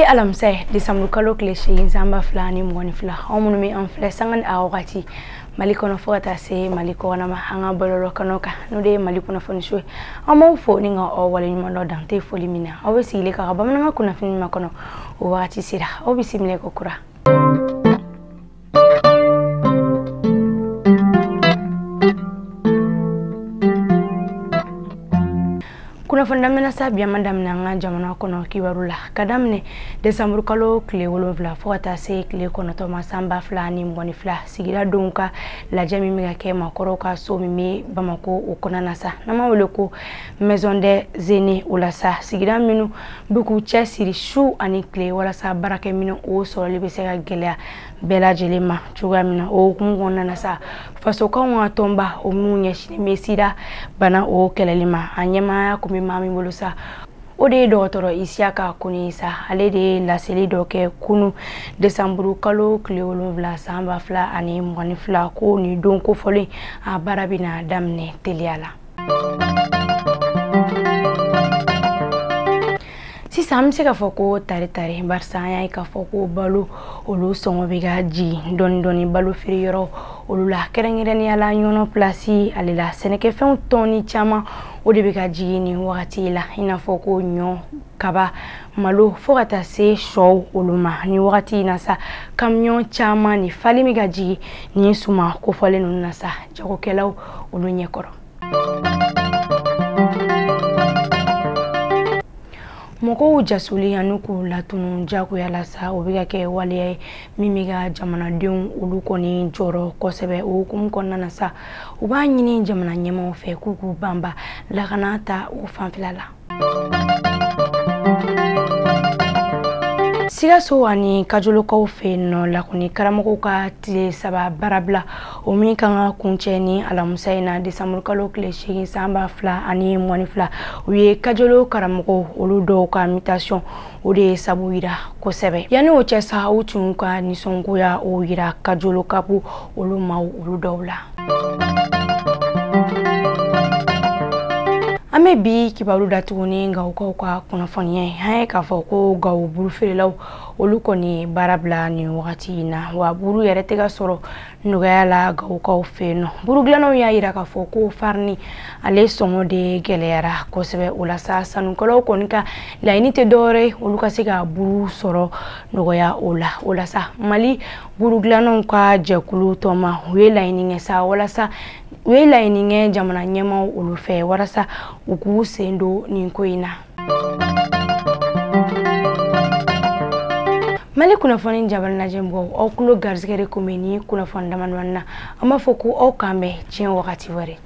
Bi alamsay Desember kalo kleshe nzamba fulani mwani fula omunu mi anfle sangan awati maliko na fota se maliko na mahanga bololo kanoka no de maliko na fonishwe ama ufo ninga o wale nyuma no dante foli mina obisi ile ka ba mna kuna fini makono wati sira obisi mile kokura kuna fondamena sabia madam nanga jamana kono kibarula kadamne Desember kalo kle wolonvla fota se kle kono to masamba flani mboni fla sigira donka la jami miga ke makoro ka so mimi bamako ukona nasa nama woleko maison de zene ulasa sigira minu buku chasiri shu ani kle wala sa barake minu o so libese ga gelea bela jelema chuga mina o kungona nasa faso ka tomba o munye shine mesida bana o kelelima anyema kumi mami bolusa ode dotoro isiaka kunisa alede la seli doke kunu Desember kalo kleolo vla samba fla ani mwani fla ko ni donko foli a barabina damne teliala si samse ka foko tare barsa ya ka foko balu olu songo biga ji doni balu firi yoro olu la kerengireni ala nyono plasi alela seneke fen toni chama odi biga ji ni wakati la ina foko nyo kaba malo fogata se show oluma ni wakati nasa kamyon chama ni fali miga ji ni suma ko fale nunasa jago kelaw olu nyekoro moko ujasuli yanuku latunu jago yala sa obiga ke wale mimiga jamana diun uluko ni joro kosebe ukum konna nasa uba nyini jamana nyema fe kuku bamba la kanata u fanfilala siga so ani kajolo ko fe no la kuni karamoko ka tile saba barabla o mi kanga kuncheni ala musaina Desember kalo kleshe samba fla ani mwani fla uye kajolo karamoko oludo ka invitation ode sabuira kosebe yani o chesa utunka ni songo ya o ira kajolo kapu oluma oludowla ame bi kibaru datuni nga uka kuna fonye hae ka foko ga buru ferelaw oluko ni barabla ni wakati na wa buru yaretega soro nugayala ga uka feno buru glano ya ira ka foko farni ale songo de gelera kosebe ulasa sanu kolo konika la inite dore oluka siga buru soro nugaya ulasa mali buru glano ka jekulu toma wela ininge sa ulasa wela ininge jamana nyema ulufe warasa uku sendo ninkoina mali kuna foni jabal na jembo o kulo garzgere komeni kuna fonda manwana ama foku o kambe cien wakati wari